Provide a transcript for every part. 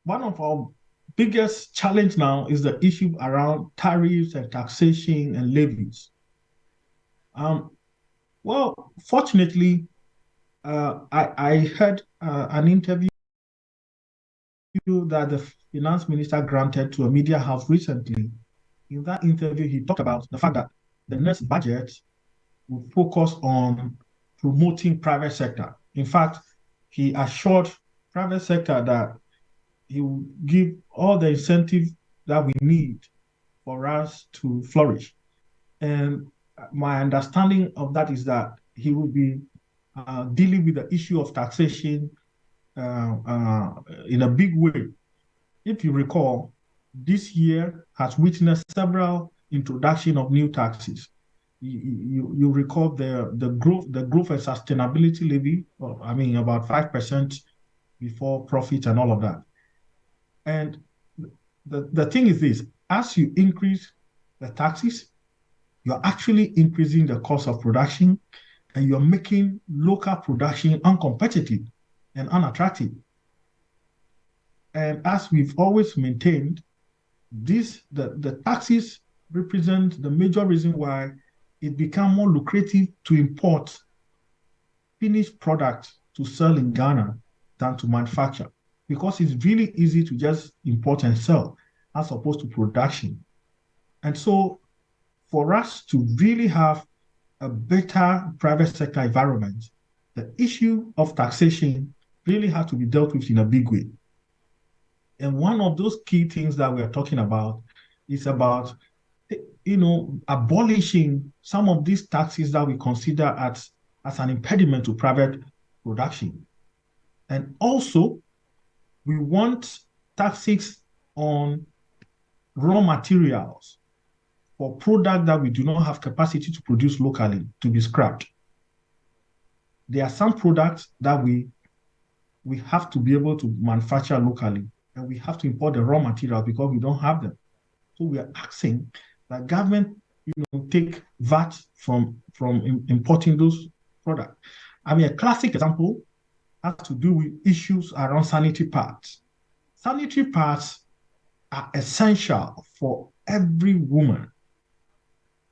one of our biggest challenge now is the issue around tariffs and taxation and levies. Um, Fortunately, I heard an interview that the finance minister granted to a media house recently. In that interview, he talked about the fact that the next budget will focus on promoting private sector. In fact, he assured private sector that he will give all the incentive that we need for us to flourish. And my understanding of that is that he will be dealing with the issue of taxation in a big way. If you recall, this year has witnessed several introduction of new taxes. You recall the growth and sustainability levy, I mean about 5% before profit and all of that. And the thing is this, as you increase the taxes, you're actually increasing the cost of production and you're making local production uncompetitive and unattractive. And as we've always maintained, the taxes represent the major reason why it become more lucrative to import finished products to sell in Ghana than to manufacture, because it's really easy to just import and sell as opposed to production. And so for us to really have a better private sector environment, the issue of taxation really has to be dealt with in a big way. And one of those key things that we're talking about is about, abolishing some of these taxes that we consider as an impediment to private production. And also, we want taxes on raw materials for products that we do not have capacity to produce locally to be scrapped. There are some products that we have to be able to manufacture locally, and we have to import the raw material because we don't have them. So we are asking that government, take VAT from importing those products. I mean, a classic example has to do with issues around sanitary pads. Sanitary pads are essential for every woman.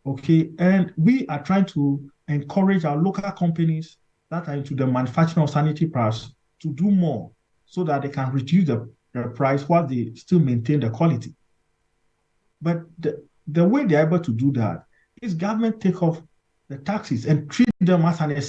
Okay, and we are trying to encourage our local companies that are into the manufacturing of sanitary pads to do more so that they can reduce the price while they still maintain the quality. But the way they're able to do that is government take off the taxes and treat them as an.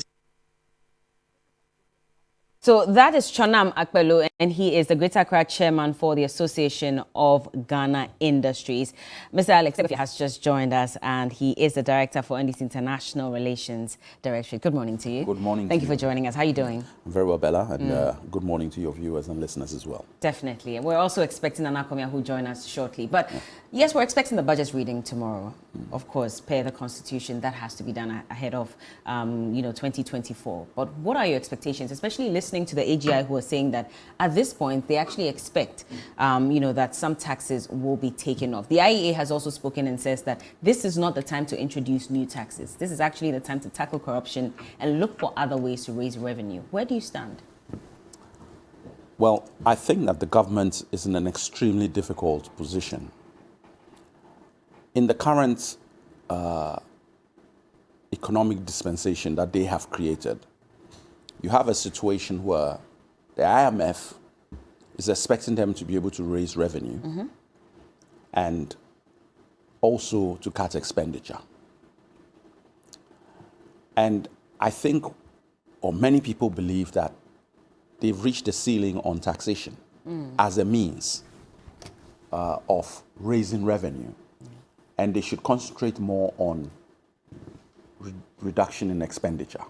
So that is Chonam Akpelu, and he is the Greater Accra chairman for the Association of Ghana Industries. Mr. Alex has just joined us, and he is the director for NDC International Relations Directorate. Good morning to you. Good morning. Thank you for joining us. How are you doing? Very well, Bella, and good morning to your viewers and listeners as well. Definitely. And we're also expecting Nana Komia, who will join us shortly. But yes, we're expecting the budget reading tomorrow. Of course, per the Constitution, that has to be done ahead of, 2024. But what are your expectations, especially listening to the AGI, who are saying that at this point, they actually expect, that some taxes will be taken off. The IEA has also spoken and says that this is not the time to introduce new taxes. This is actually the time to tackle corruption and look for other ways to raise revenue. Where do you stand? Well, I think that the government is in an extremely difficult position. In the current economic dispensation that they have created, you have a situation where the IMF is expecting them to be able to raise revenue and also to cut expenditure. And I think, or many people believe, that they've reached the ceiling on taxation as a means of raising revenue. And they should concentrate more on reduction in expenditure.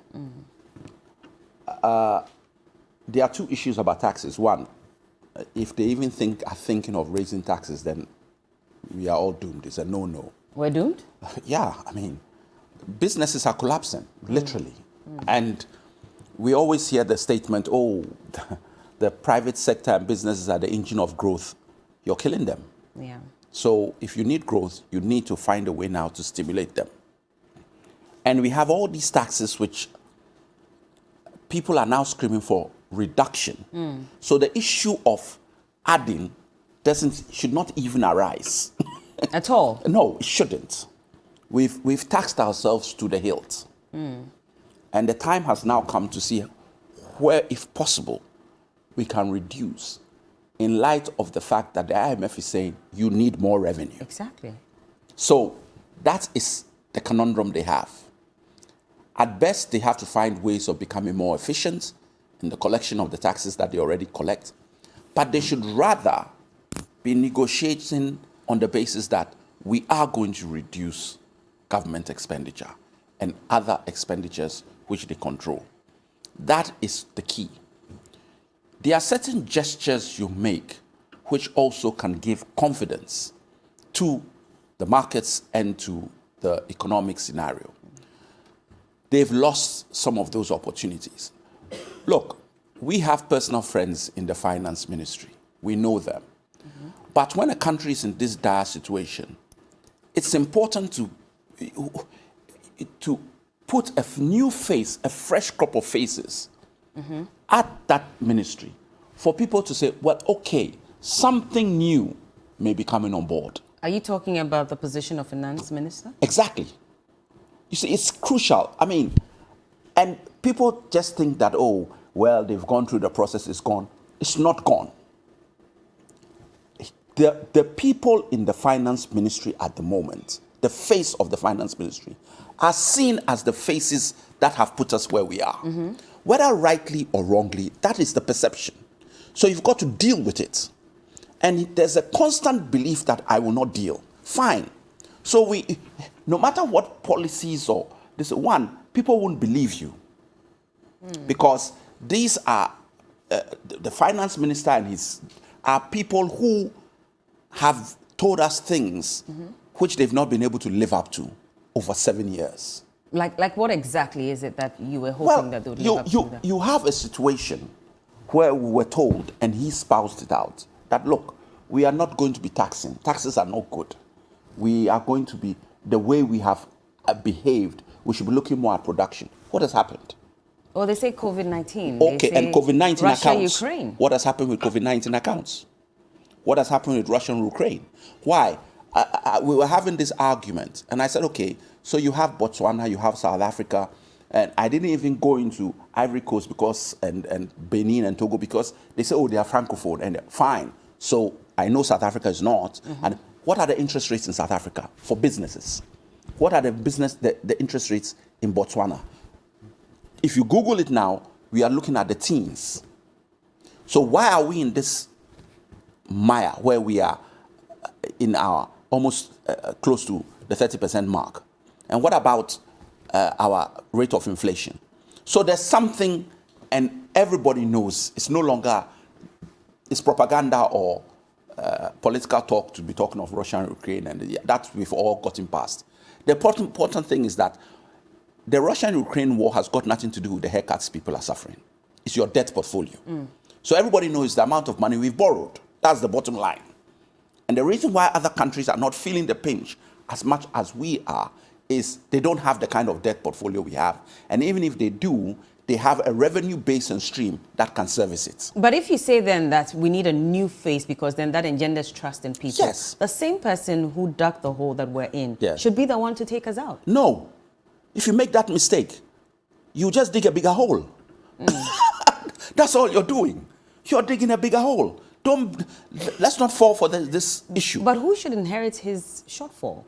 There are two issues about taxes. One, if they even are thinking of raising taxes, then we are all doomed. It's a no-no. We're doomed? Yeah, I mean, businesses are collapsing, literally. And we always hear the statement, the private sector and businesses are the engine of growth. You're killing them. Yeah. So if you need growth, you need to find a way now to stimulate them. And we have all these taxes which people are now screaming for reduction. So the issue of adding should not even arise. At all? No, it shouldn't. We've taxed ourselves to the hilt. And the time has now come to see where, if possible, we can reduce in light of the fact that the IMF is saying you need more revenue. Exactly. So that is the conundrum they have. At best, they have to find ways of becoming more efficient in the collection of the taxes that they already collect. But they should rather be negotiating on the basis that we are going to reduce government expenditure and other expenditures which they control. That is the key. There are certain gestures you make which also can give confidence to the markets and to the economic scenario. They've lost some of those opportunities. Look, we have personal friends in the finance ministry. We know them. But when a country is in this dire situation, it's important to put a new face, a fresh crop of faces at that ministry for people to say, well, okay, something new may be coming on board. Are you talking about the position of finance minister? Exactly. You see, it's crucial. I mean, and people just think that, oh, well, they've gone through the process, it's gone. It's not gone. The people in the finance ministry at the moment, the face of the finance ministry, are seen as the faces that have put us where we are. Whether rightly or wrongly, that is the perception. So you've got to deal with it. And there's a constant belief that I will not deal. Fine. So no matter what policies or this one, people won't believe you. Because these are, the finance minister and are people who have told us things which they've not been able to live up to over 7 years. Like what exactly is it that you were hoping that they would live up to? You have a situation where we were told, and he spoused it out, that look, we are not going to be taxing. Taxes are not good. We are going to be, the way we have behaved, we should be looking more at production. What has happened? Oh, they say COVID-19. Okay, and COVID-19 Russia, accounts. Ukraine. What has happened with COVID-19 accounts? What has happened with Russia and Ukraine? Why? We were having this argument, and I said, okay, so you have Botswana, you have South Africa, and I didn't even go into Ivory Coast because and Benin and Togo because they say, oh, they are francophone, and fine. So I know South Africa is not. And what are the interest rates in South Africa for businesses? What are the interest rates in Botswana? If you Google it now, we are looking at the teens. So why are we in this mire where we are in our almost close to the 30% mark? And what about our rate of inflation? So there's something, and everybody knows it's no longer, it's propaganda or political talk to be talking of Russia and Ukraine, and that we've all gotten past. The important thing is that the Russia-Ukraine war has got nothing to do with the haircuts people are suffering. It's your debt portfolio. So everybody knows the amount of money we've borrowed. That's the bottom line. And the reason why other countries are not feeling the pinch as much as we are is they don't have the kind of debt portfolio we have. And even if they do, they have a revenue base and stream that can service it. But if you say then that we need a new face because then that engenders trust in people, yes, the same person who dug the hole that we're in should be the one to take us out. No. If you make that mistake, you just dig a bigger hole. That's all you're doing. You're digging a bigger hole. Let's not fall for this issue. But who should inherit his shortfall?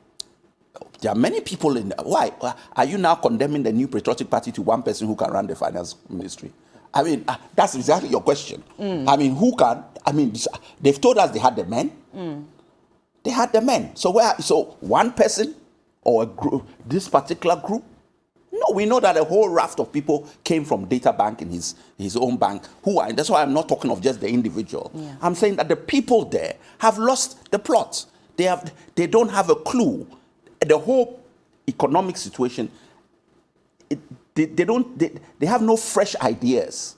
There are many people in. Why? Are you now condemning the new patriotic party to one person who can run the finance ministry? I mean, that's exactly your question. I mean, who can? I mean, they've told us they had the men. They had the men. So one person or a group, this particular group? No, we know that a whole raft of people came from data bank in his own bank. That's why I'm not talking of just the individual. Yeah. I'm saying that the people there have lost the plot. They don't have a clue. The whole economic situation, they have no fresh ideas.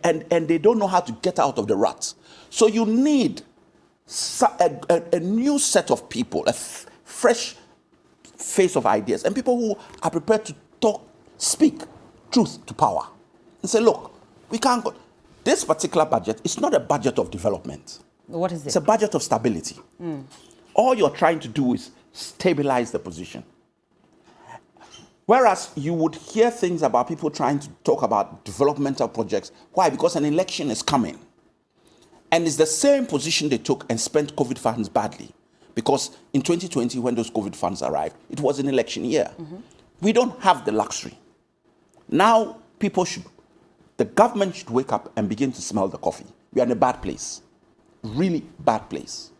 And they don't know how to get out of the rut. So you need a new set of people, a fresh face of ideas, and people who are prepared to speak truth to power and say, look, we can't go. this particular budget is not a budget of development. What is it? It's a budget of stability. All you're trying to do is stabilize the position. Whereas you would hear things about people trying to talk about developmental projects. Why? Because an election is coming. And it's the same position they took and spent COVID funds badly. Because in 2020, when those COVID funds arrived, it was an election year. We don't have the luxury. Now, the government should wake up and begin to smell the coffee. We are in a bad place. Really bad place.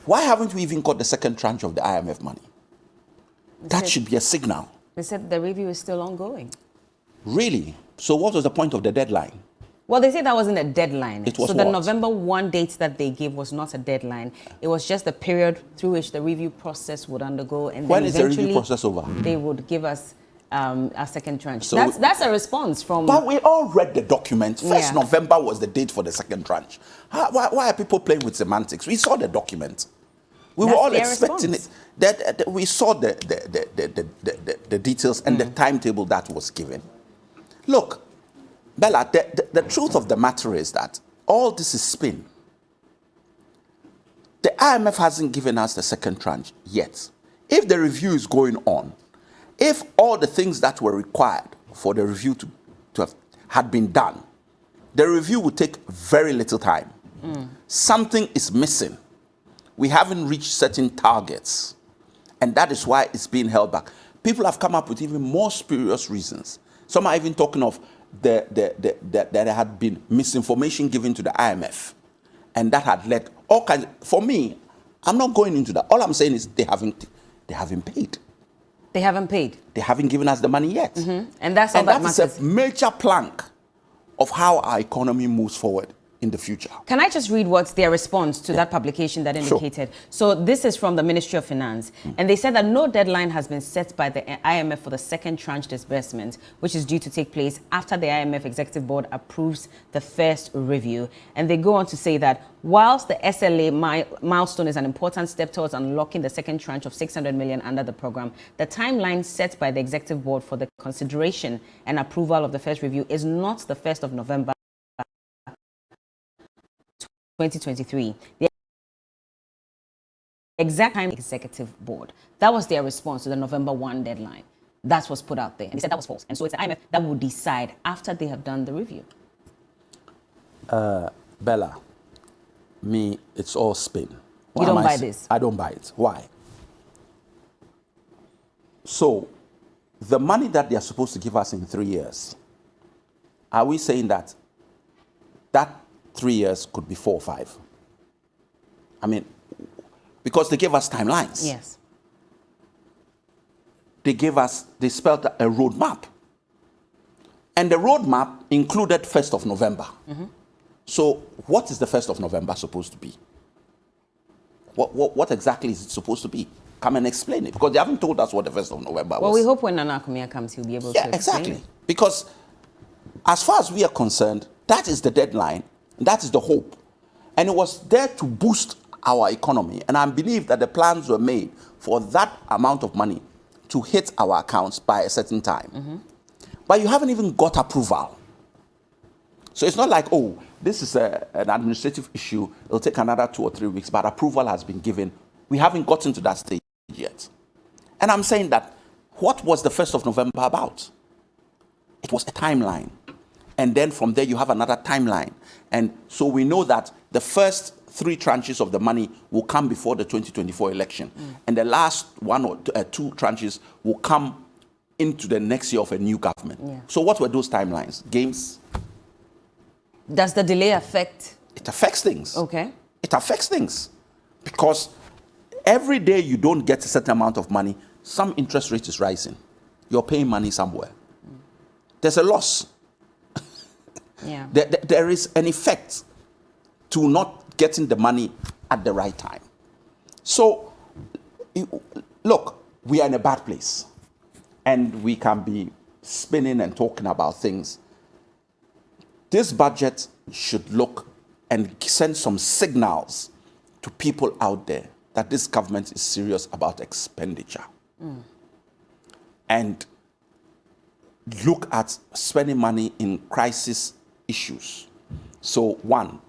Why haven't we even got the second tranche of the IMF money? That should be a signal. They said the review is still ongoing. Really? So what was the point of the deadline? Well, they said that wasn't a deadline. It was so what? the November 1 date that they gave was not a deadline. It was just the period through which the review process would undergo. And When then is the eventually review process over? they would give us a second tranche. So that's a response from... But we all read the document. 1st Yeah. November was the date for the second tranche. Why are people playing with semantics? We saw the document. We were That's all their expecting response. it. That we saw the details and the timetable that was given. Look, Bella, the truth of the matter is that all this is spin. The IMF hasn't given us the second tranche yet. If the review is going on, if all the things that were required for the review to have had been done, the review would take very little time. Something is missing. We haven't reached certain targets, and that is why it's being held back. People have come up with even more spurious reasons. Some are even talking of that there had been misinformation given to the IMF, and that had led all kinds. For me, I'm not going into that. All I'm saying is they haven't paid. They haven't paid. They haven't given us the money yet. And that's all that that is matters. a major plank of how our economy moves forward in the future. Can I just read what's their response to that publication that indicated? So this is from the Ministry of Finance. And they said that no deadline has been set by the IMF for the second tranche disbursement, which is due to take place after the IMF Executive Board approves the first review. And they go on to say that whilst the SLA milestone is an important step towards unlocking the second tranche of 600 million under the program, the timeline set by the Executive Board for the consideration and approval of the first review is not the 1st of November 2023. The exact time Executive Board. That was their response to the November 1 deadline. That's what's put out there. And they said that was false. And so it's the IMF that will decide after they have done the review. Bella, it's all spin. You don't buy this? I don't buy it. Why? So, the money that they are supposed to give us in 3 years, are we saying that 3 years could be 4 or 5? I mean, because they gave us timelines. Yes. They spelled a roadmap. And the roadmap included 1st of November. So what is the 1st of November supposed to be? What exactly is it supposed to be? Come and explain it, because they haven't told us what the 1st of November was. Well, we hope when Nana Akumia comes, he'll be able to explain exactly. it. Because as far as we are concerned, that is the deadline, that is the hope. And it was there to boost our economy. And I believe that the plans were made for that amount of money to hit our accounts by a certain time. But you haven't even got approval. So it's not like, oh, this is an administrative issue, it'll take another 2 or 3 weeks, but approval has been given. We haven't gotten to that stage yet. And I'm saying that, what was the 1st of November about? It was a timeline. And then from there, you have another timeline. And so we know that the first 3 tranches of the money will come before the 2024 election. And the last 1 or 2 tranches will come into the next year of a new government. Yeah. So what were those timelines? Games? Does the delay affect? It affects things. Okay. It affects things. Because every day you don't get a certain amount of money, some interest rate is rising. You're paying money somewhere. There's a loss. Yeah. There is an effect to not getting the money at the right time. So, look, we are in a bad place. And we can be spinning and talking about things. This budget should look and send some signals to people out there that this government is serious about expenditure. And look at spending money in crisis issues So one,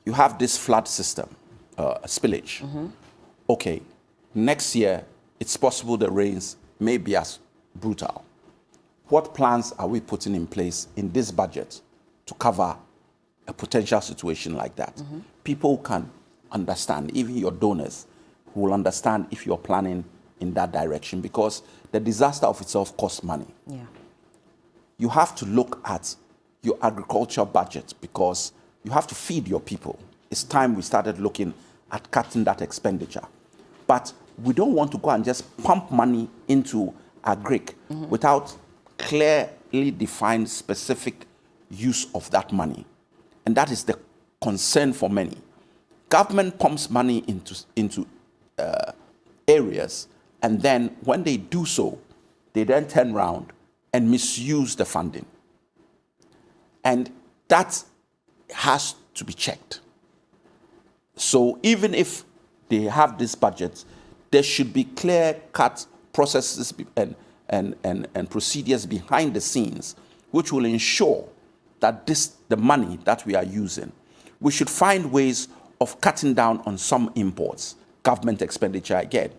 you have this flood system, spillage. Okay, next year, it's possible the rains may be as brutal. What plans are we putting in place in this budget to cover a potential situation like that? People can understand, even your donors will understand if you're planning in that direction, because the disaster of itself costs money. Yeah. You have to look at your agriculture budget because you have to feed your people. It's time we started looking at cutting that expenditure. But we don't want to go and just pump money into agric without clearly defined specific use of that money. And that is the concern for many. Government pumps money into areas, and then when they do so, they then turn around and misuse the funding. And that has to be checked. So even if they have this budget, there should be clear-cut processes and procedures behind the scenes which will ensure that the money that we are using, we should find ways of cutting down on some imports, government expenditure again.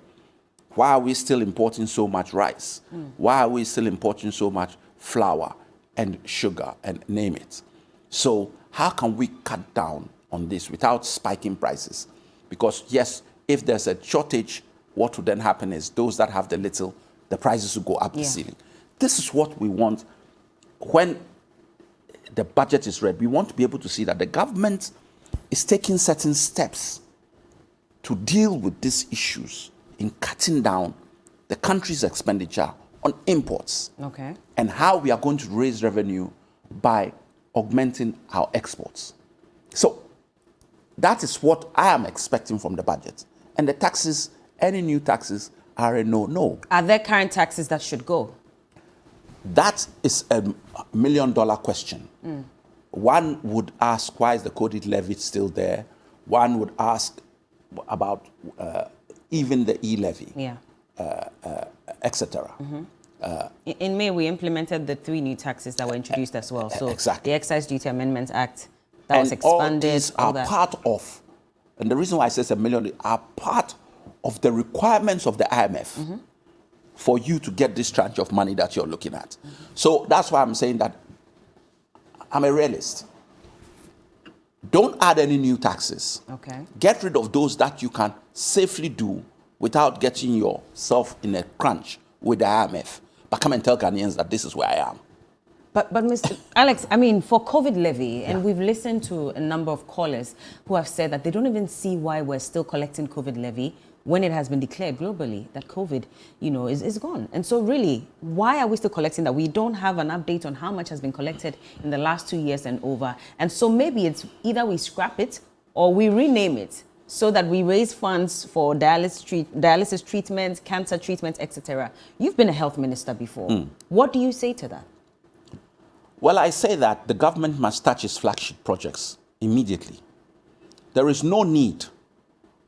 Why are we still importing so much rice? Why are we still importing so much flour and sugar and name it? So how can we cut down on this without spiking prices? Because yes, if there's a shortage, what would then happen is those that have the little, the prices will go up the ceiling. This is what we want when the budget is read. We want to be able to see that the government is taking certain steps to deal with these issues in cutting down the country's expenditure on imports. Okay. And how we are going to raise revenue by augmenting our exports. So that is what I am expecting from the budget. And the taxes, any new taxes, are a no-no. Are there current taxes that should go? That is a million-dollar question. One would ask, why is the coded levy still there? One would ask about even the e-levy, etc. In May, we implemented the 3 new taxes that were introduced as well. So exactly. The Excise Duty Amendment Act that was expanded. All these are part of, and the reason why I say it's a million, are part of the requirements of the IMF for you to get this tranche of money that you're looking at. So that's why I'm saying that I'm a realist. Don't add any new taxes. Okay. Get rid of those that you can safely do without getting yourself in a crunch with the IMF. But come and tell Ghanaians that this is where I am. But Mr. Alex, I mean, for COVID levy, and we've listened to a number of callers who have said that they don't even see why we're still collecting COVID levy when it has been declared globally that COVID, is gone. And so really, why are we still collecting that? We don't have an update on how much has been collected in the last 2 years and over. And so maybe it's either we scrap it or we rename it so that we raise funds for dialysis treatments, cancer treatments, etc. You've been a health minister before. What do you say to that? Well, I say that the government must touch its flagship projects immediately. There is no need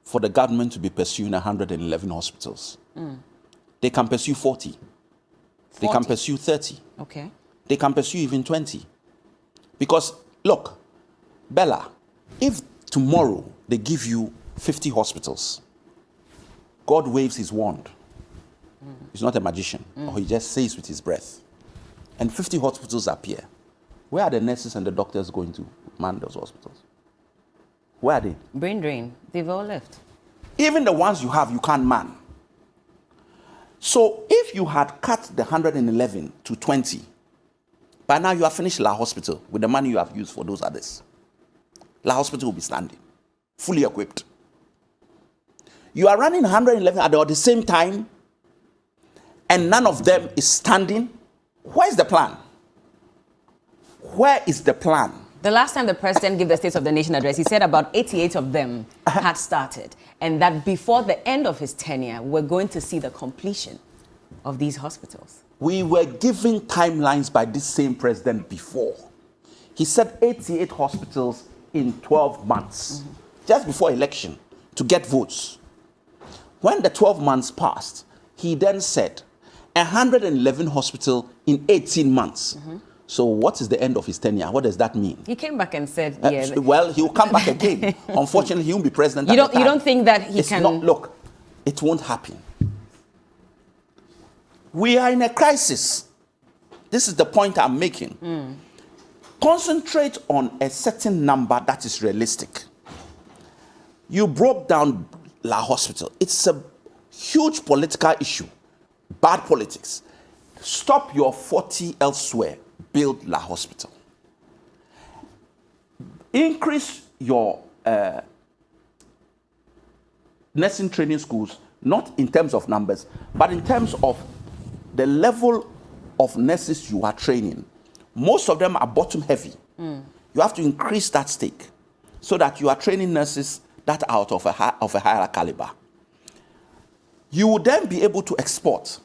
for the government to be pursuing 111 hospitals. They can pursue 40. They can pursue 30. Okay. They can pursue even 20. Because, look, Bella, if tomorrow they give you 50 hospitals, God waves his wand. He's not a magician, or he just says with his breath. And 50 hospitals appear. Where are the nurses and the doctors going to man those hospitals? Where are they? Brain drain. They've all left. Even the ones you have, you can't man. So if you had cut the 111 to 20, by now you have finished La Hospital with the money you have used for those others. La Hospital will be standing, fully equipped. You are running 111 at the same time, and none of them is standing. Where's the plan? Where is the plan? The last time the president gave the State of the Nation address, he said about 88 of them had started, and that before the end of his tenure, we're going to see the completion of these hospitals. We were given timelines by this same president before. He said 88 hospitals in 12 months, just before election, to get votes. When the 12 months passed, he then said 111 hospitals in 18 months. So what is the end of his tenure? What does that mean? He came back and said, Well, he'll come back again. Unfortunately, he won't be president You at don't. the time. You don't think that he It's can? not, look, it won't happen. We are in a crisis. This is the point I'm making. Concentrate on a certain number that is realistic. You broke down La Hospital. It's a huge political issue. Bad politics. Stop your 40 elsewhere. Build La Hospital. Increase your nursing training schools, not in terms of numbers, but in terms of the level of nurses you are training. Most of them are bottom heavy. You have to increase that stake so that you are training nurses that are out of a higher caliber. You will then be able to export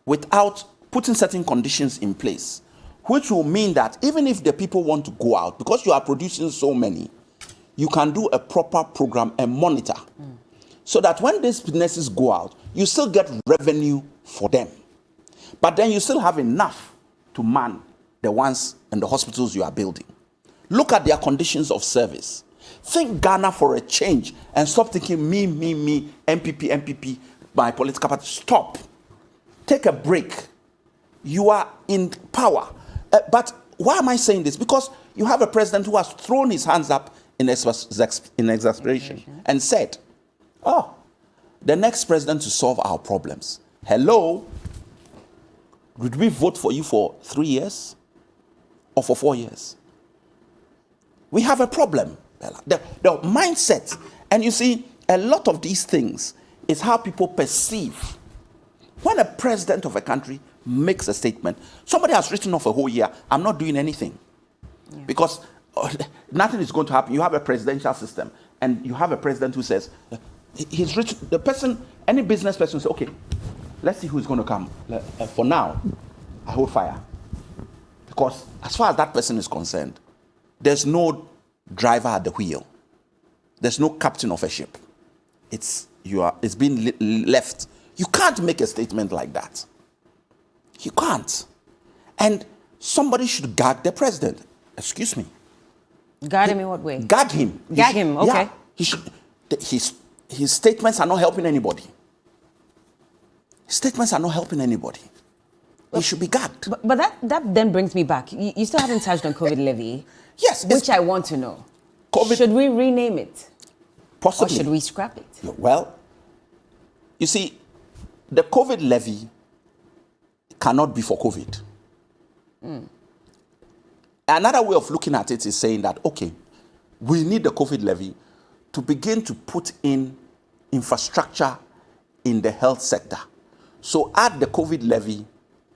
without putting certain conditions in place, which will mean that even if the people want to go out, because you are producing so many, you can do a proper program and monitor so that when these nurses go out, you still get revenue for them. But then you still have enough to man the ones in the hospitals you are building. Look at their conditions of service. Think Ghana for a change and stop thinking me, MPP, my political party. Stop. Take a break. You are in power. But why am I saying this? Because you have a president who has thrown his hands up in exasperation and said, oh, the next president to solve our problems. Hello? Did we vote for you for 3 years or for 4 years? We have a problem. The mindset, and you see, a lot of these things is how people perceive. When a president of a country makes a statement, somebody has written off a whole year, I'm not doing anything. Because nothing is going to happen. You have a presidential system, and you have a president who says, he's written, the person, any business person says, okay, let's see who's going to come. For now, I hold fire. Because as far as that person is concerned, there's no driver at the wheel. There's no captain of a ship. It's been left. You can't make a statement like that. You can't. And somebody should gag the president. Excuse me. Gag him in what way? Gag him. Gag him, okay. Yeah, he should. His statements are not helping anybody. His statements are not helping anybody. He should be gagged. But that then brings me back. You still haven't touched on COVID levy. Yes. Which I want to know. COVID, should we rename it? Possibly. Or should we scrap it? Well, you see, the COVID levy cannot be for COVID. Another way of looking at it is saying that, okay, we need the COVID levy to begin to put in infrastructure in the health sector. So add the COVID levy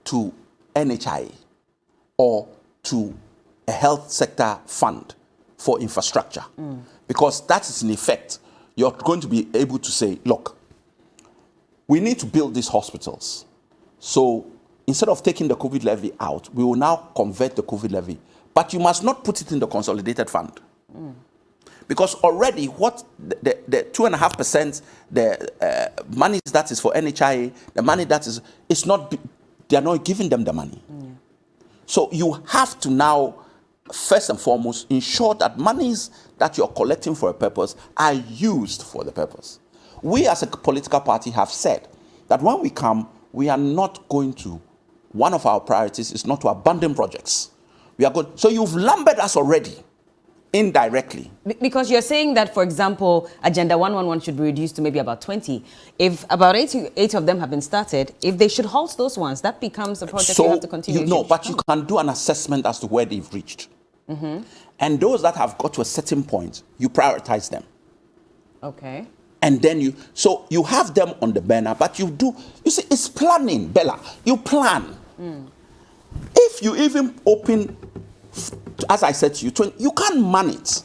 to NHIA or to a health sector fund for infrastructure. Because that is in effect, you're going to be able to say, look, we need to build these hospitals. So instead of taking the COVID levy out, we will now convert the COVID levy. But you must not put it in the consolidated fund. Because already what the 2.5%, the money that is for NHIA, the money that is, it's not, they are not giving them the money. So you have to now, first and foremost, ensure that monies that you're collecting for a purpose are used for the purpose. We as a political party have said that when we come, we are not going to, one of our priorities is not to abandon projects. We are going, so you've lumbered us already, indirectly. Because you're saying that, for example, Agenda 111 should be reduced to maybe about 20. If about 8 of them have been started, if they should halt those ones, that becomes a project you have to continue. But you can do an assessment as to where they've reached. And those that have got to a certain point, you prioritize them. Okay. And then you have them on the burner, but you see, it's planning, Bella. You plan. If you even open, as I said to you, you can't man it.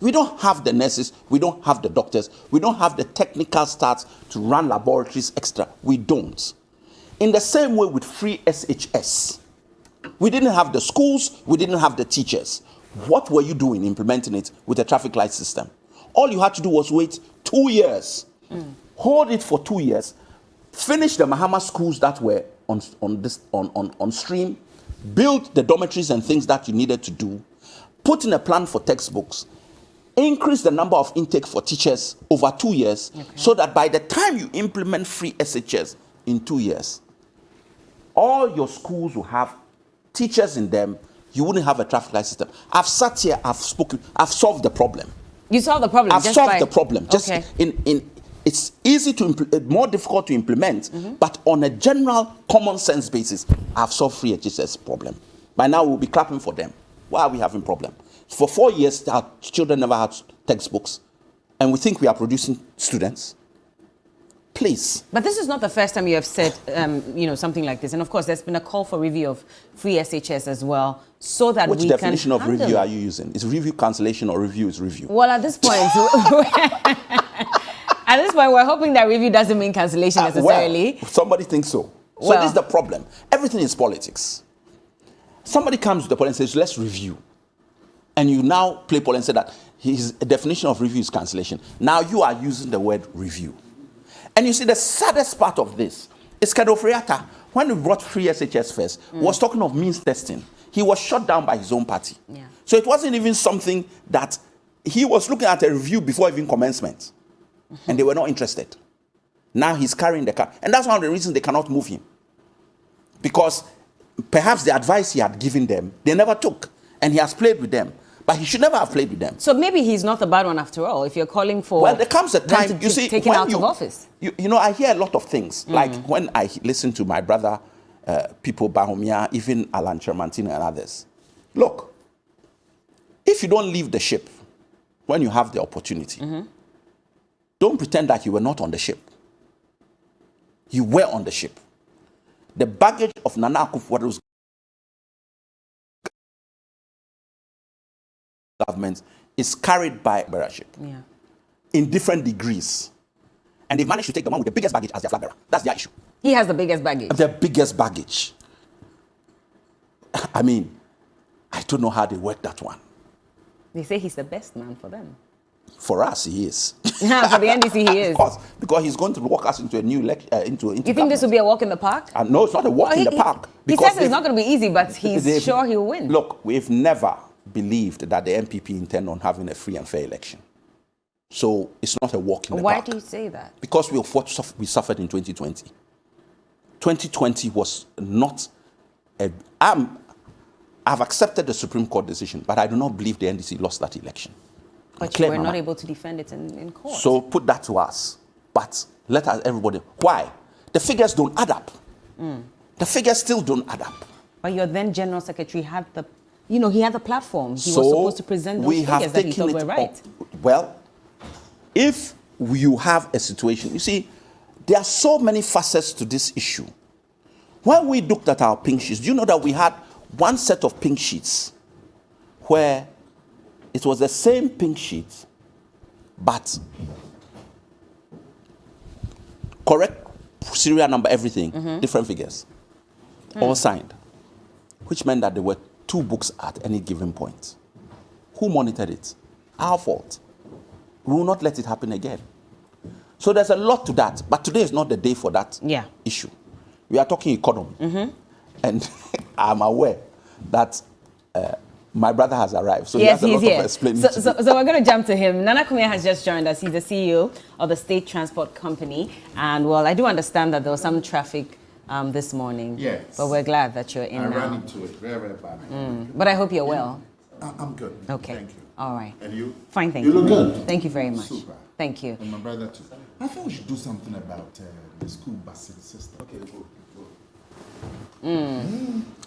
We don't have the nurses, we don't have the doctors, we don't have the technical staff to run laboratories extra. We don't. In the same way with free SHS, we didn't have the schools, we didn't have the teachers. What were you doing implementing it with a traffic light system? All you had to do was wait 2 years, hold it for 2 years, finish the Mahama schools that were on stream, build the dormitories and things that you needed to do, put in a plan for textbooks, increase the number of intake for teachers over 2 years, so that by the time you implement free SHS in 2 years, all your schools will have teachers in them. You wouldn't have a traffic light system. I've sat here, I've spoken, I've solved the problem. You solved the problem. I've solved the problem. Just okay. It's easy to more difficult to implement, but on a general common sense basis, I've solved free HSS problem. By now, we'll be clapping for them. Why are we having problem? For 4 years, our children never had textbooks, and we think we are producing students. Please. But this is not the first time you have said, something like this. And of course, there's been a call for review of free SHS as well, so that Which we definition can of review are you using? Is review cancellation or review is review? Well, at this point, we're hoping that review doesn't mean cancellation necessarily. Well, somebody thinks so. So this is the problem. Everything is politics. Somebody comes to the policy and says, let's review. And you now play politics and say that his definition of review is cancellation. Now you are using the word review. And you see, the saddest part of this is Kedofriata, when we brought free SHS first, was talking of means testing. He was shut down by his own party. Yeah. So it wasn't even something that he was looking at a review before even commencement. And they were not interested. Now he's carrying the car. And that's one of the reasons they cannot move him. Because perhaps the advice he had given them, they never took. And he has played with them. But he should never have played with them. So maybe he's not the bad one after all, if you're calling for... Well, there comes a time, you see... take him out of office. You know, I hear a lot of things. Like when I listen to my brother, people, Bahomia, even Alan Chermantino and others. Look, if you don't leave the ship when you have the opportunity, don't pretend that you were not on the ship. You were on the ship. The baggage of Nana Akufo-Addo's government is carried by bearership in different degrees. And they've managed to take the one with the biggest baggage as their flag bearer. That's their issue. He has the biggest baggage. The biggest baggage. I mean, I don't know how they work that one. They say he's the best man for them. For us, he is. For the NDC, he is. Of course, because he's going to walk us into a new into You think this will be a walk in the park? No, it's not a walk in the park. He says it's not going to be easy, but he's sure he'll win. Look, we've never believed that the MPP intend on having a free and fair election. So it's not a walk in the park. Why do you say that? Because we suffered in 2020. 2020 was not I've accepted the Supreme Court decision, but I do not believe the NDC lost that election. But you were not able to defend it in court. So put that to us. But let us, everybody, why? The figures don't add up. The figures still don't add up. But your then General Secretary had he had the platform. He was supposed to present those figures that he thought were right. Well, if you have a situation, you see, there are so many facets to this issue. When we looked at our pink sheets, do you know that we had one set of pink sheets where it was the same pink sheet, but correct serial number, everything, different figures, all signed, which meant that there were 2 books at any given point. Who monitored it? Our fault. We will not let it happen again. So there's a lot to that, but today is not the day for that issue. We are talking economy. And I'm aware that my brother has arrived, so yes, he has a lot here. of explaining so we're going to jump to him. Nana Kumia has just joined us. He's the CEO of the State Transport Company. And, well, I do understand that there was some traffic this morning. Yes. But we're glad that you're in now. I ran into it very, very bad. But I hope you're well. I'm good. Okay. Thank you. All right. And you? Fine, thank you. You look good. Thank you very much. Super. Thank you. And my brother too. I think we should do something about the school busing system. Okay, go.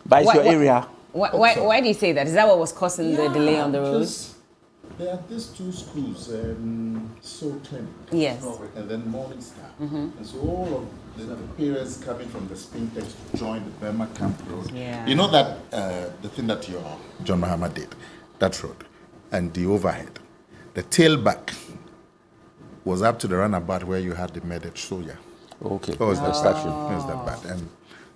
But it's your area. Why do you say that? Is that what was causing the delay on the road? There are these 2 schools, Soul Clinic. Yes. And then Morning Star. And so all of the parents coming from the Spintex to join the Burma Camp Road. Yeah. You know that the thing that your John Mahama did, that road, and the overhead, the tailback was up to the runabout where you had the Medet Soya. Okay. Oh, it's that statue. It's that bad.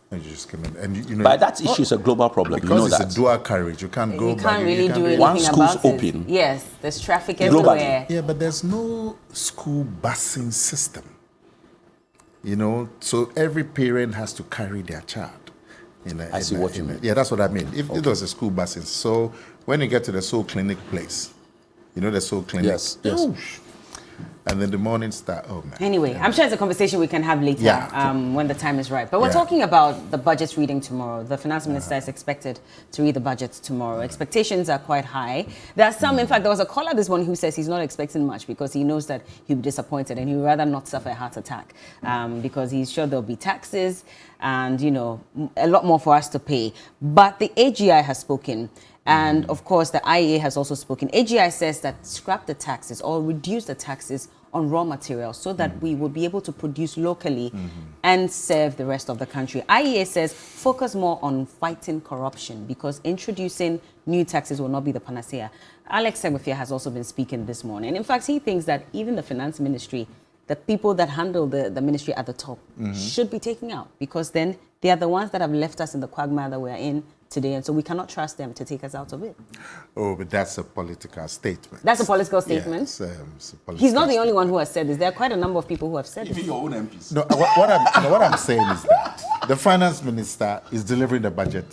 And you just came in. And you know, but that issue is a global problem. because you know it's that. a dual carriage. You can't go You back. can't really do anything Once about school's it. open. Yes, there's traffic Globally. everywhere. Yeah, but there's no school busing system. You know, so every parent has to carry their child. I see what you mean. Yeah, that's what I mean. If it was a school bus, so when you get to the Soul Clinic place, you know the Soul Clinic? Yes, yes. Oosh. And then the morning start, oh man. Anyway, I'm sure it's a conversation we can have later when the time is right. But we're talking about the budget reading tomorrow. The finance minister is expected to read the budget tomorrow. Expectations are quite high. There are some, in fact, there was a caller this morning who says he's not expecting much because he knows that he'll be disappointed and he would rather not suffer a heart attack because he's sure there'll be taxes and, you know, a lot more for us to pay. But the AGI has spoken. And of course, the IEA has also spoken. AGI says that scrap the taxes or reduce the taxes on raw materials so that we will be able to produce locally and serve the rest of the country. IEA says focus more on fighting corruption because introducing new taxes will not be the panacea. Alex Segwefia has also been speaking this morning. In fact, he thinks that even the finance ministry, the people that handle the ministry at the top should be taken out because then they are the ones that have left us in the quagmire that we are in today, and so we cannot trust them to take us out of it. Oh, but that's a political statement. That's a political statement? Yes, it's a political He's not the only one who has said this. There are quite a number of people who have said Even this. your own MPs. No, what I'm saying is that the finance minister is delivering the budget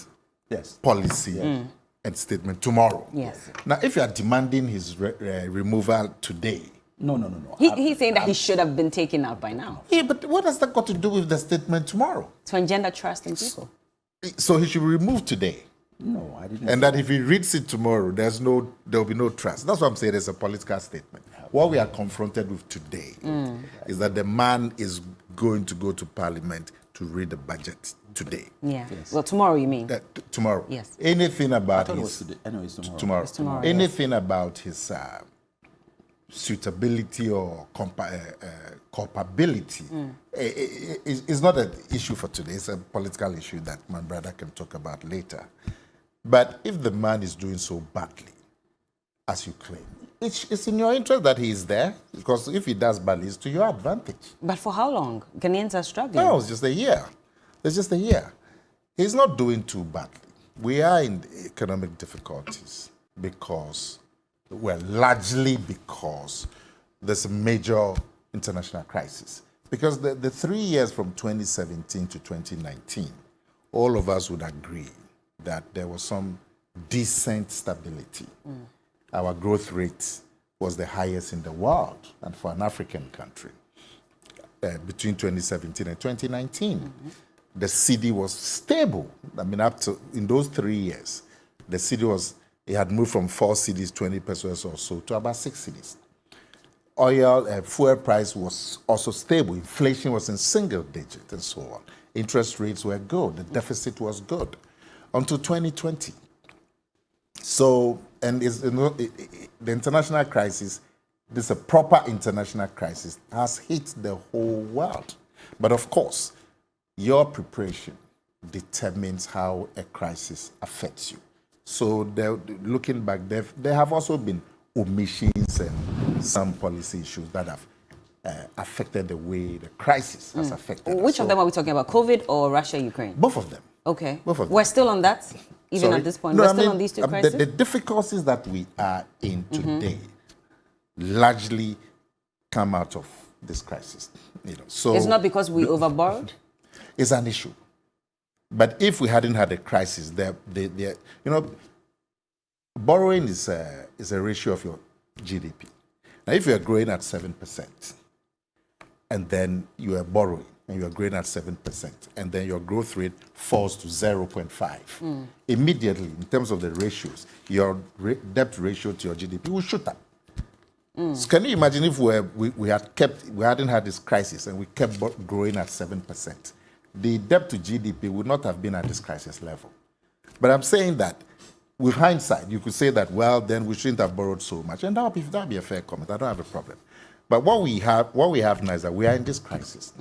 policy and statement tomorrow. Yes. Now, if you are demanding his removal today, No. He's saying that he should have been taken out by now. yeah, but what has that got to do with the statement tomorrow? To engender trust in people. So he should be removed today. No, I didn't. And that if he reads it tomorrow, there'll be no trust. That's what I'm saying. It's a political statement. What we are confronted with today is that the man is going to go to Parliament to read the budget today. Yeah. Yes. Well, tomorrow you mean? Tomorrow. Yes. Anything about it his was today. Anyway, it's tomorrow. tomorrow. It's tomorrow, Anything about his suitability or culpability is not an issue for today. It's a political issue that my brother can talk about later. But if the man is doing so badly, as you claim, it's in your interest that he is there, because if he does badly, it's to your advantage. But for how long? Ghanaians are struggling. No, it's just a year. It's just a year. He's not doing too badly. We are in economic difficulties because, well, largely because there's a major international crisis. Because the 3 years from 2017 to 2019, all of us would agree that there was some decent stability. Our growth rate was the highest in the world, and for an African country, between 2017 and 2019. The cedi was stable. I mean, up to, in those 3 years, the cedi it had moved from 4 cedis, 20 pesos or so, to about 6 cedis. Oil, fuel price was also stable. Inflation was in single digit and so on. Interest rates were good. The deficit was good until 2020. So, and the international crisis, this is a proper international crisis, has hit the whole world. But of course, your preparation determines how a crisis affects you. So looking back, there have also been omissions and some policy issues that have affected the way the crisis has affected us. Which of them are we talking about? COVID or Russia, Ukraine? Both of them. Okay. Both of them. We're still on that, even Sorry? at this point. No, We're I still mean, on these two crises? The difficulties that we are in today largely come out of this crisis. So It's not because we overborrowed? It's an issue. But if we hadn't had a crisis, borrowing is a ratio of your GDP. Now, if you are growing at 7%, and then you are borrowing, and you are growing at 7%, and then your growth rate falls to 0.5, immediately, in terms of the ratios, your debt ratio to your GDP will shoot up. So can you imagine if we hadn't had this crisis and we kept growing at 7%? The debt to GDP would not have been at this crisis level. But I'm saying that with hindsight, you could say that, well, then we shouldn't have borrowed so much. And that would be a fair comment. I don't have a problem. But what we have now is that we are in this crisis.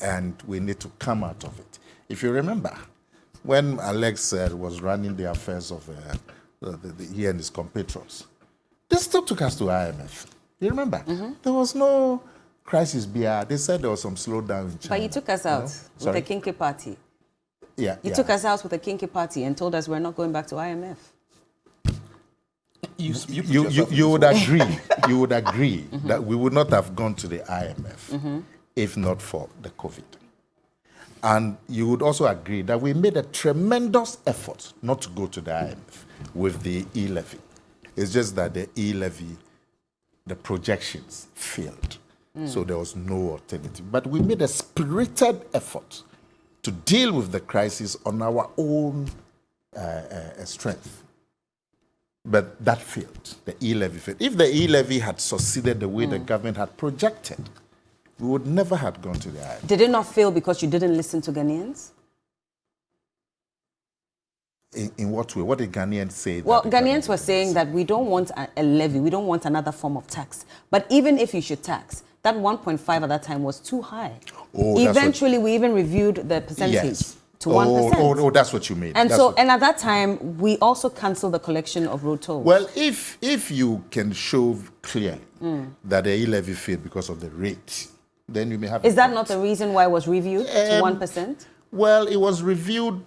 And we need to come out of it. If you remember, when Alex was running the affairs of he and his compatriots, they still took us to IMF. You remember? There was no crisis BR. They said there was some slowdown in China. But you took us out with the Kinky party. Yeah. You took us out with the Kinky party and told us we're not going back to IMF. You would agree. You would agree that we would not have gone to the IMF if not for the COVID. And you would also agree that we made a tremendous effort not to go to the IMF with the e-levy. It's just that the e-levy, the projections failed. So there was no alternative. But we made a spirited effort to deal with the crisis on our own strength. But that failed. The e-levy failed. If the e-levy had succeeded the way the government had projected, we would never have gone to the IMF. Did it not fail because you didn't listen to Ghanaians? In what way? What did Ghanaians say? Well, Ghanaians were saying that we don't want a levy, we don't want another form of tax. But even if you should tax, that 1.5 at that time was too high. Oh, eventually, we even reviewed the percentage to 1%. Oh, that's what you mean. And and at that time, we also cancelled the collection of road tolls. Well, if you can show clearly that the e-levy failed because of the rate, then you may have. Is that not the reason why it was reviewed to 1%? Well, it was reviewed.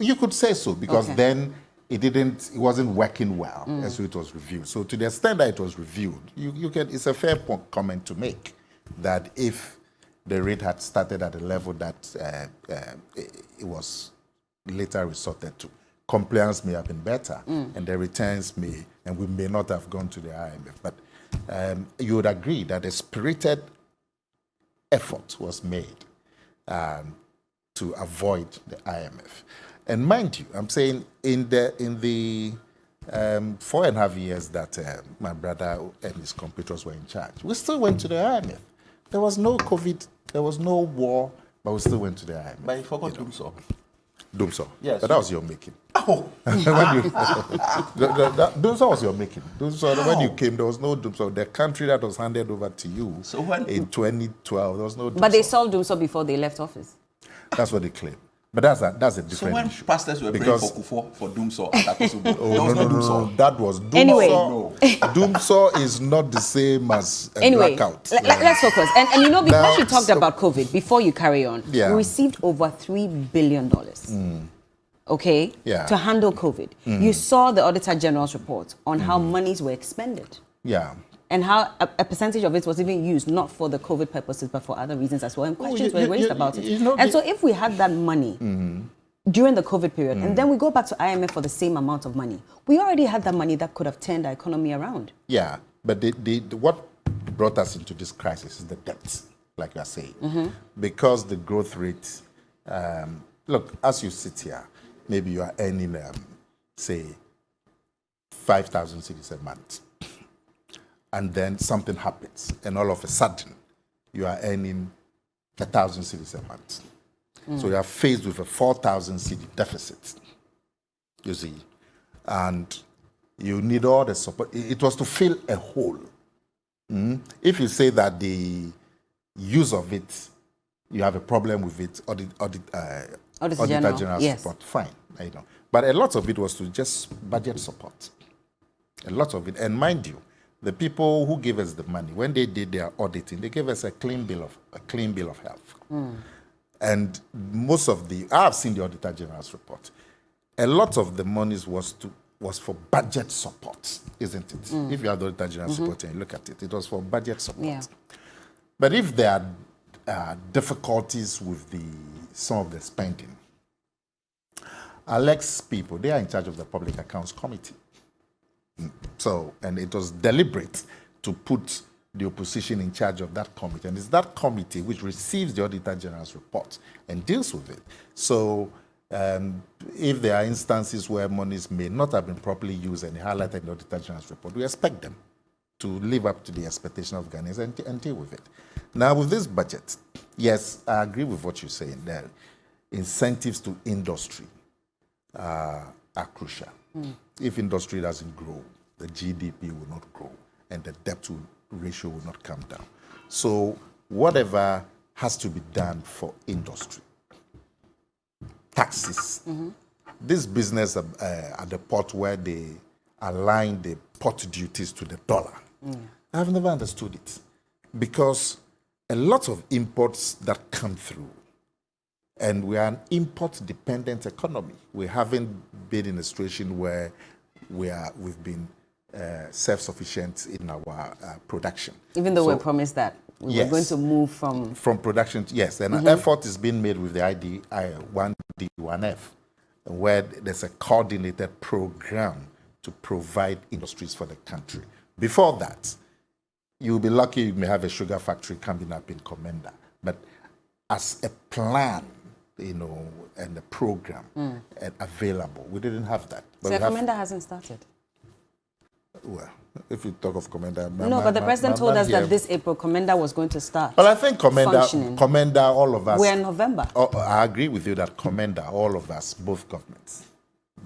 You could say so because then it wasn't working well, and so it was reviewed. So to the extent that it was reviewed, you can. It's a fair comment to make that if the rate had started at a level that it was later resorted to, compliance may have been better, and the returns and we may not have gone to the IMF. But you would agree that a spirited effort was made to avoid the IMF. And mind you, I'm saying in the 4.5 years that my brother and his computers were in charge, we still went to the IMF. There was no COVID, there was no war, but we still went to the IMF. But you forgot Dumso. Dumso? Yes. But that was your making. Oh. Dumso was your making. Dumso, when you came, there was no Dumso. The country that was handed over to you in 2012, there was no Dumso. But they sold Dumso before they left office. That's what they claim. But that's a different issue. So when pastors were praying for Kufo, for Dumso, that was no, that was Dumso. Anyway. Dumso is not the same as a blackout. Let's focus. And you know, because you talked about COVID, before you carry on, we received over $3 billion. Okay? Yeah. To handle COVID. You saw the Auditor General's report on how monies were expended. Yeah. And how a percentage of it was even used, not for the COVID purposes, but for other reasons as well. And questions were raised about it. And so if we had that money during the COVID period, and then we go back to IMF for the same amount of money, we already had that money that could have turned our economy around. Yeah, but what brought us into this crisis is the debt, like you are saying. Because the growth rate, look, as you sit here, maybe you are earning, say, 5,000 cedis a month. And then something happens, and all of a sudden, you are earning 1,000 cedis a month. So you are faced with a 4,000 cedi deficit, you see. And you need all the support. It was to fill a hole. If you say that the use of it, you have a problem with it, Auditor General support, fine. You know. But a lot of it was to just budget support. A lot of it. And mind you, the people who gave us the money, when they did their auditing, they gave us a clean bill of health. And most of I've seen the Auditor General's report. A lot of the monies was for budget support, isn't it? If you have the Auditor General's report and you look at it, it was for budget support. Yeah. But if there are difficulties with some of the spending, Alex people, they are in charge of the Public Accounts Committee. So, and it was deliberate to put the opposition in charge of that committee. And it's that committee which receives the Auditor General's report and deals with it. So, if there are instances where monies may not have been properly used and highlighted in the Auditor General's report, we expect them to live up to the expectation of Ghanaians and deal with it. Now, with this budget, yes, I agree with what you're saying there. Incentives to industry are crucial. If industry doesn't grow, the GDP will not grow and the debt ratio will not come down. So whatever has to be done for industry, taxes, this business at the port where they align the port duties to the dollar, I've never understood it because a lot of imports that come through, and we are an import-dependent economy. We haven't been in a situation where we've been self-sufficient in our production. Even though we're promised that. We were going to move from production. Yes, and an effort is being made with the ID1D1F, where there's a coordinated program to provide industries for the country. Before that, you'll be lucky you may have a sugar factory coming up in Comenda, but as a plan, and a program and available, we didn't have that. But so Comenda hasn't started. Well, if you talk of Comenda, but the president told us that this April Comenda was going to start. Well, I think Comenda, all of us. We're in November. I agree with you that Comenda, all of us, both governments,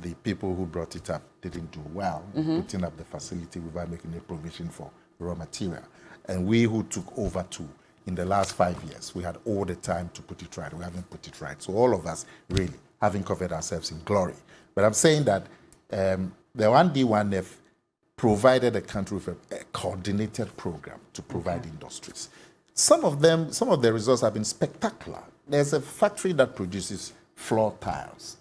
the people who brought it up didn't do well putting up the facility without making a provision for raw material. And we who took over in the last 5 years, we had all the time to put it right. We haven't put it right. So all of us really having covered ourselves in glory. But I'm saying that the 1D1F provided the country with a coordinated program to provide industries. Some of the results have been spectacular. There's a factory that produces floor tiles.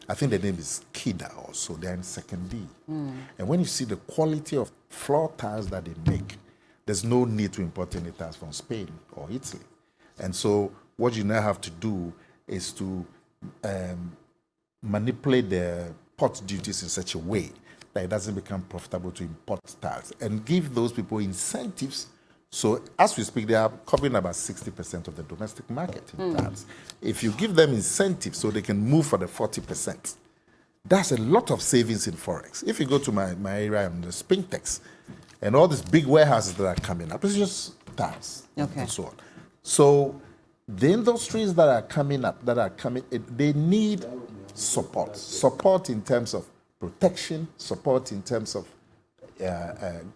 I think the name is Kida also. They're in 2nd D. And when you see the quality of floor tiles that they make, there's no need to import any tiles from Spain or Italy. And so what you now have to do is to manipulate the port duties in such a way that it doesn't become profitable to import tiles and give those people incentives. So as we speak, they are covering about 60% of the domestic market in tiles. If you give them incentives so they can move for the 40%, that's a lot of savings in Forex. If you go to my area in the Spintex and all these big warehouses that are coming up, it's just tiles and so on. So the industries that are coming up, they need support in terms of protection, support in terms of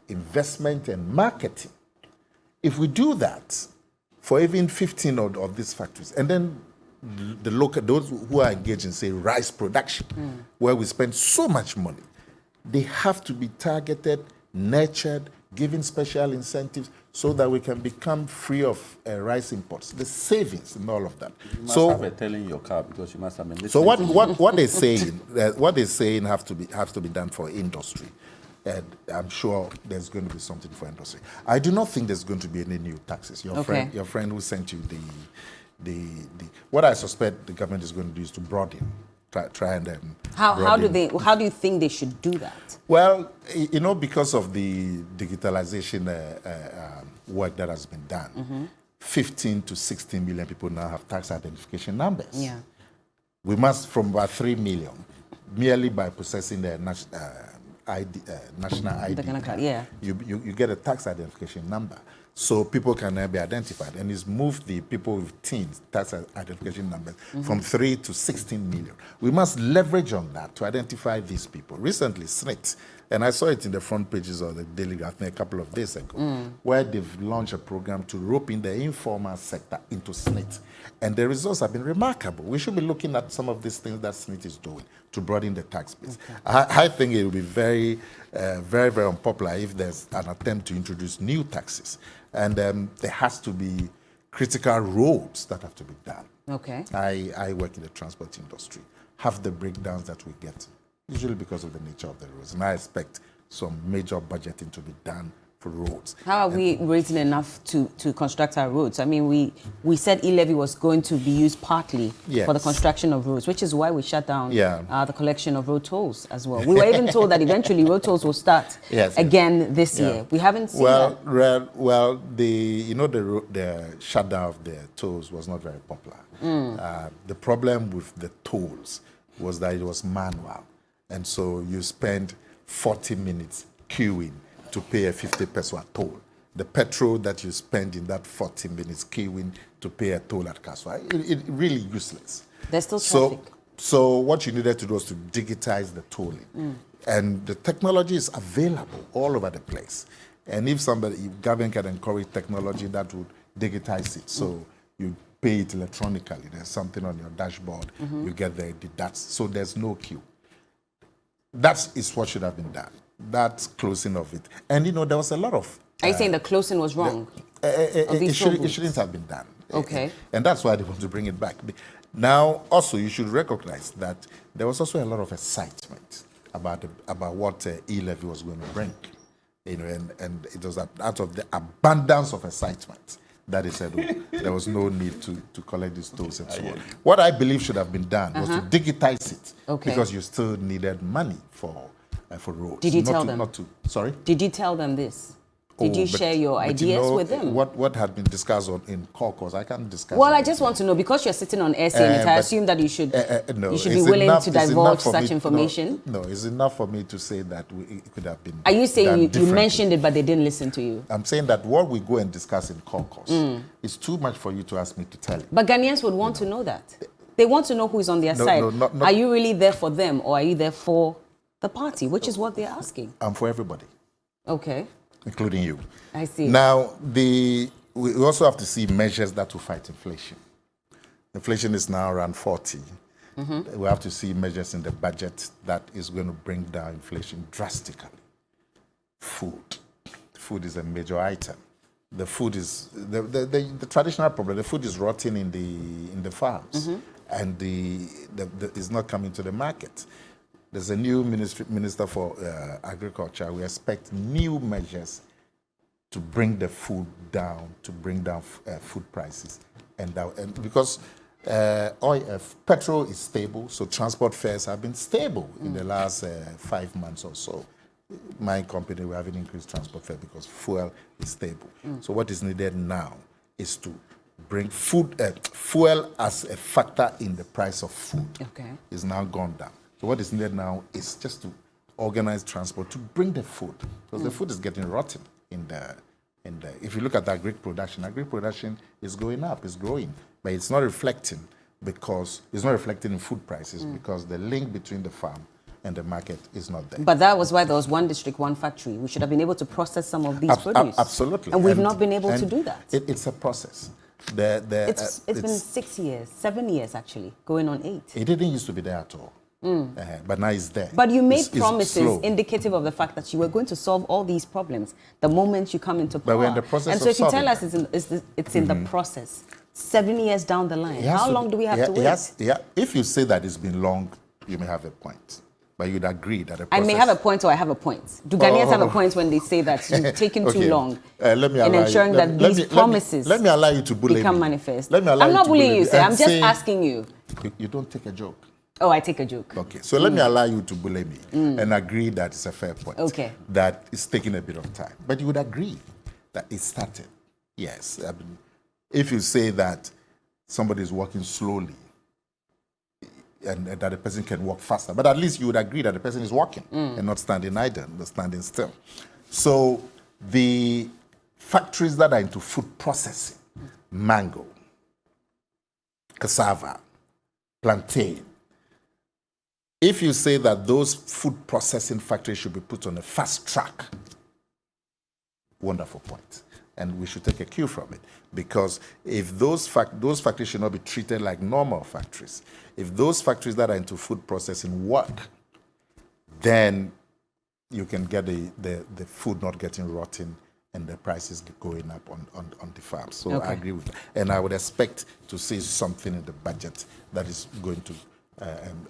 investment and marketing. If we do that for even 15 of these factories, and then those who are engaged in, say, rice production, where we spend so much money, they have to be targeted, nurtured, given special incentives so that we can become free of rice imports. The savings and all of that. You must have a tail in your car because you must have been listening. So what they're saying have to be done for industry, and I'm sure there's going to be something for industry. I do not think there's going to be any new taxes. Your friend who sent you what I suspect the government is going to do is to broaden. Try and how do you think they should do that? Well, because of the digitalization work that has been done, 15 to 16 million people now have tax identification numbers. Yeah. We must, from about 3 million, merely by possessing the national ID card, you get a tax identification number. So people can now be identified. And it's moved the people with teens, tax identification numbers, from 3 to 16 million. We must leverage on that to identify these people. Recently, SNIT, and I saw it in the front pages of the Daily Graph a couple of days ago, where they've launched a program to rope in the informal sector into SNIT. And the results have been remarkable. We should be looking at some of these things that SNIT is doing to broaden the tax base. I think it will be very, very, very unpopular if there's an attempt to introduce new taxes. And there has to be critical roads that have to be done. Okay. I work in the transport industry. Half the breakdowns that we get, usually because of the nature of the roads. And I expect some major budgeting to be done for roads. How are we raising enough to construct our roads? I mean, we said e-levy was going to be used partly for the construction of roads, which is why we shut down the collection of road tolls as well. We were even told that eventually road tolls will start again this year. We haven't seen that. Well, the shutdown of the tolls was not very popular. The problem with the tolls was that it was manual. And so you spend 40 minutes queuing to pay a 50 peso toll. The petrol that you spend in that 40 minutes queuing to pay a toll at Kaswa, it really useless. There's still traffic. So what you needed to do was to digitize the tolling. And the technology is available all over the place. And if government can encourage technology that would digitize it, so you pay it electronically, there's something on your dashboard, you get the deducts, so there's no queue. That is what should have been done. That's closing of it. And, there was a lot of... Are you saying the closing was wrong? It shouldn't have been done. Okay. And that's why they want to bring it back. Now, also, you should recognize that there was also a lot of excitement about what e-levy was going to bring. and it was out of the abundance of excitement that he said, oh, there was no need to collect these tolls and so on. What I believe should have been done was to digitize it, because you still needed money for roads. Did you tell them? Sorry? Did you tell them this? Did you share your ideas with them? What had been discussed in caucus, I can't discuss. Well, I just want to know, because you're sitting on air saying it, I assume that you should be willing to divulge such information. No, it's enough for me to say that it could have been. Are you saying you mentioned it, but they didn't listen to you? I'm saying that what we go and discuss in caucus is too much for you to ask me to tell you. But Ghanaians would want to know that. They want to know who's on their side. Are you really there for them, or are you there for the party, which is what they're asking? I'm for everybody. Okay. Including you. I see. Now, we also have to see measures that will fight inflation. Inflation is now around 40. We have to see measures in the budget that is going to bring down inflation drastically. Food. Food is a major item. The food is the traditional problem. The food is rotting in the farms, and it's not coming to the market. There's a new minister for agriculture. We expect new measures to bring the food down, to bring down food prices, and because petrol is stable, so transport fares have been stable in the last 5 months or so. My company, we haven't increased transport fare because fuel is stable. So what is needed now is to bring fuel as a factor in the price of food. Is now gone down. So what is needed now is just to organize transport to bring the food, because the food is getting rotten in the. If you look at agri production is going up, is growing, but it's not reflecting in food prices because the link between the farm and the market is not there. But that was why there was one district, one factory. We should have been able to process some of these produce. Absolutely. And we've not been able to do that. It's a process. It's been 6 years, 7 years actually, going on 8. It didn't used to be there at all. But now it's there. But you made promises indicative of the fact that you were going to solve all these problems the moment you come into power. But we're in the process and so of if you tell solving us it's in the process, 7 years down the line, how long do we have to wait? If you say that it's been long, you may have a point. But you'd agree that the process... I may have a point, or I have a point. Do Ghanaians have a point when they say that you've taken too long in ensuring that these promises let me allow you to bully become me. manifest? Let me allow I'm you not to bullying you, me. sir. I'm just asking you. You don't take a joke. Oh, I take a joke. Okay, so let me allow you to bully me and agree that it's a fair point. Okay. That it's taking a bit of time. But you would agree that it started. Yes. I mean, if you say that somebody is walking slowly and that the person can walk faster, but at least you would agree that the person is walking and not standing idle, but standing still. So the factories that are into food processing, mango, cassava, plantain, if you say that those food processing factories should be put on a fast track, wonderful point. And we should take a cue from it. Because if those factories should not be treated like normal factories, if those factories that are into food processing work, then you can get the food not getting rotten and the prices going up on the farms. So I agree with that. And I would expect to see something in the budget that is going to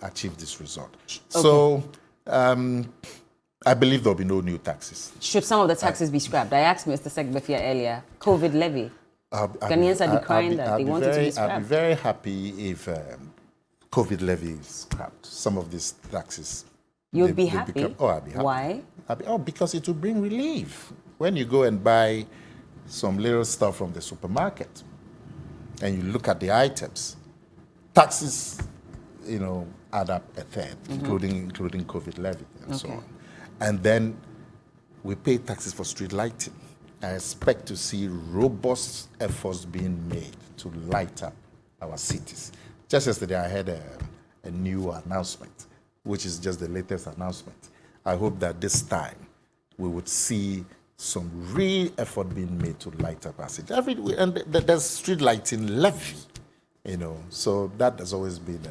achieve this result. So I believe there will be no new taxes. Should some of the taxes be scrapped? I asked Mr. Segbefia earlier, COVID levy. Ghanaians are decrying that. They want it to be scrapped. I'd be very happy if COVID levy is scrapped. Some of these taxes. You'd be happy? I'd be happy. Why? Because it will bring relief. When you go and buy some little stuff from the supermarket and you look at the items, taxes, add up a third, including COVID levy and so on. And then we pay taxes for street lighting. I expect to see robust efforts being made to light up our cities. Just yesterday, I had a new announcement, which is just the latest announcement. I hope that this time we would see some real effort being made to light up our city. And there's street lighting levy, so that has always been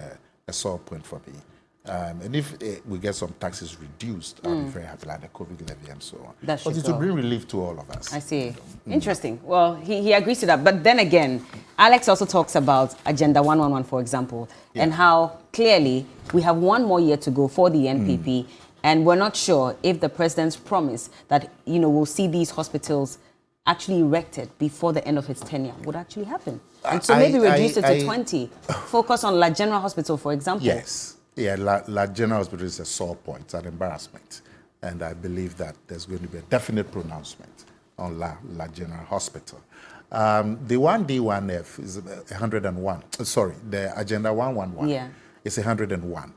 a sore point for me. And if we get some taxes reduced, I'll be very happy, like the COVID levy and so on. But it will bring relief to all of us. I see. Interesting. Well, he agrees to that. But then again, Alex also talks about Agenda 111, for example, and how clearly we have one more year to go for the NPP. And we're not sure if the president's promise that, we'll see these hospitals actually erected before the end of his tenure would actually happen. And so maybe reduce it to 20. Focus on La General Hospital, for example. Yes. Yeah, La General Hospital is a sore point, it's an embarrassment. And I believe that there's going to be a definite pronouncement on La General Hospital. The 1D1F is 101. Sorry, the Agenda 111 is 101.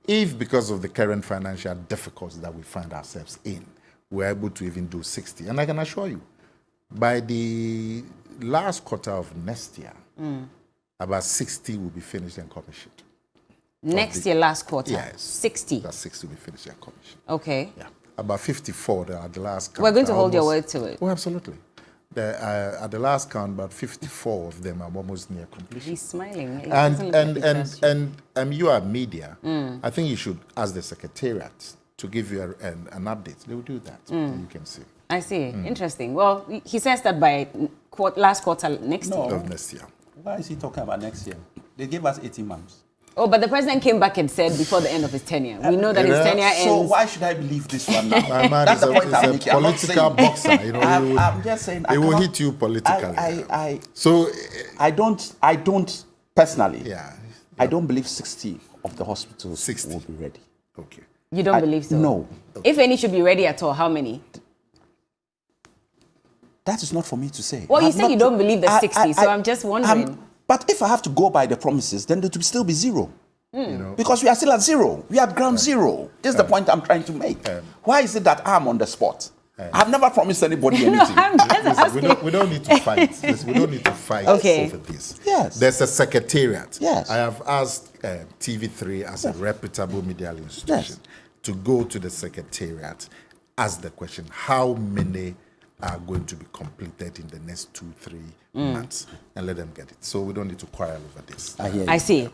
If, because of the current financial difficulties that we find ourselves in, we're able to even do 60. And I can assure you, by the last quarter of next year, about 60 will be finished and commissioned. Next year, last quarter? Yes. 60? About 60 will be finished and commissioned. Okay. Yeah. About 54 at the last count. We're going to hold your word to it. Oh, absolutely. At the last count, about 54 of them are almost near completion. He's smiling. He And you are media. I think you should ask the secretariat to give you an update. They will do that. And you can see. I see. Interesting. Well, he says that by last quarter next year. Of next year. Why is he talking about next year? They gave us 18 months. Oh, but the president came back and said before the end of his tenure. We know that his tenure ends. So why should I believe this one now? My man That's is the point I'm a making. I'm not political saying- boxer. You know, I'm just saying. he will hit you politically. So I don't personally. Yeah. I don't believe 60 of the hospitals 60 will be ready. Okay. You don't believe so? No. If any should be ready at all, how many? That is not for me to say. Well, you I've said not- you don't believe the 60, so I'm just wondering. But if I have to go by the promises, then it will still be zero. You know, Because we are still at zero. We are at ground zero. This is the point I'm trying to make. Why is it that I'm on the spot? I've never promised anybody No, anything. I'm just listen, asking. we don't need to fight. Listen, we don't need to fight Okay. over this. Yes. There's a secretariat. Yes. I have asked TV3 as a reputable media institution to go to the secretariat, ask the question, how many are going to be completed in the next 2-3 months, and let them get it. So we don't need to quarrel over this. I hear you. I see.